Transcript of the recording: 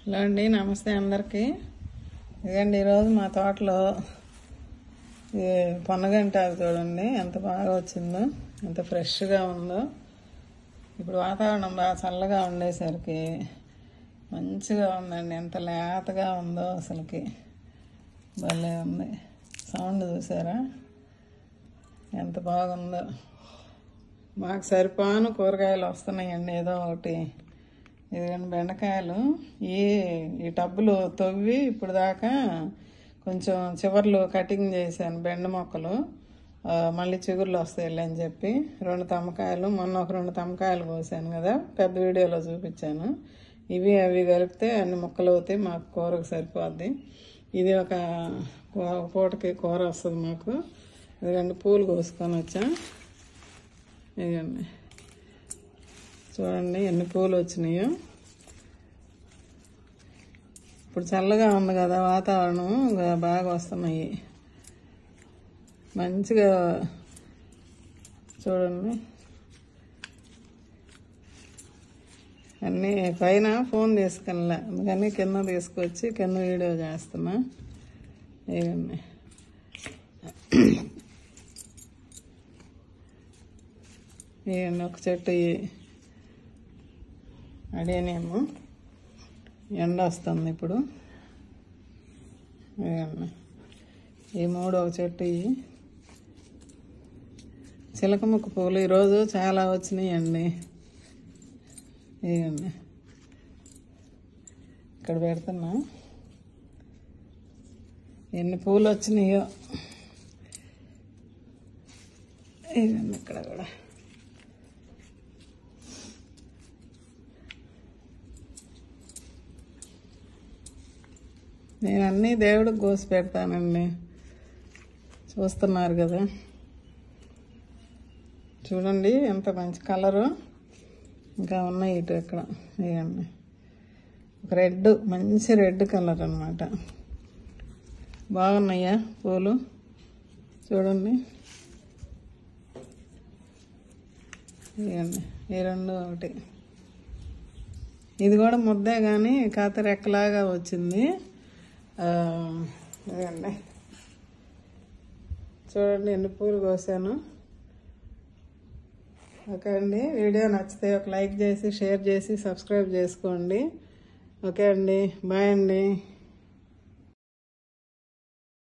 Hello అండి, నమస్తే అందరికీ. ఇదండి ఈరోజు మా తోటలో పొన్నగంటాకు చూడండి ఎంత బాగా వచ్చిందో, ఎంత ఫ్రెష్గా ఉందో. ఇప్పుడు వాతావరణం బాగా చల్లగా ఉండేసరికి మంచిగా ఉందండి, ఎంత లేతగా ఉందో అసలుకి భలే ఉంది. సౌండ్ చూసారా ఎంత బాగుందో. మాకు సరిపోను కూరగాయలు వస్తున్నాయండి, ఏదో ఒకటి. ఇదిగోండి బెండకాయలు ఈ టబ్బులు తవ్వి ఇప్పుడు దాకా కొంచెం చివర్లు కటింగ్ చేశాను బెండ మొక్కలు, మళ్ళీ చిగుర్లు వస్తాయిలే అని చెప్పి 2 తమ్మకాయలు, మొన్న ఒక 2 తమ్మకాయలు కోసాను కదా, పెద్ద వీడియోలో చూపించాను. ఇవి అవి కలిపితే అన్ని ముక్కలు అవుతాయి, మాకు కూరకు సరిపోద్ది. ఇది ఒక పూటకి కూర వస్తుంది మాకు. ఇదిగండి పూలు కోసుకొని వచ్చా. ఇదిగండి చూడండి ఎన్ని పూలు వచ్చినాయో. ఇప్పుడు చల్లగా ఉంది కదా వాతావరణం, బాగా వస్తున్నాయి మంచిగా. చూడండి అన్నీ పైన ఫోన్ తీసుకెళ్ళా, అందుకని కింద తీసుకొచ్చి కింద వీడియో చేస్తున్నా. ఇవన్నీ ఇవన్నీ ఒక చెట్టు అడిగానేమో, ఎండ వస్తుంది ఇప్పుడు. ఈ 3 ఒక చెట్టు చిలకముక్క పూలు ఈరోజు చాలా వచ్చినాయండి. ఇవన్నీ ఇక్కడ పెడుతున్నా, ఎన్ని పూలు వచ్చినాయో. ఇవన్నీ ఇక్కడ కూడా నేను అన్నీ దేవుడికి కోసి పెడతానండి, చూస్తున్నారు కదా. చూడండి ఎంత మంచి కలరు, ఇంకా ఉన్నాయి ఇటు ఇక్కడ. ఇవన్నీ ఒక మంచి రెడ్ కలర్ అన్నమాట. బాగున్నాయా పూలు చూడండి. ఇవన్నీ ఈ 2 ఒకటి. ఇది కూడా ముద్దే కానీ కాత రెక్కలాగా వచ్చింది. ఇదండి చూడండి ఎన్ని పూలు కోసాను. ఓకే అండి, వీడియో నచ్చితే ఒక లైక్ చేసి షేర్ చేసి సబ్స్క్రైబ్ చేసుకోండి. ఓకే అండి, బాయ్ అండి.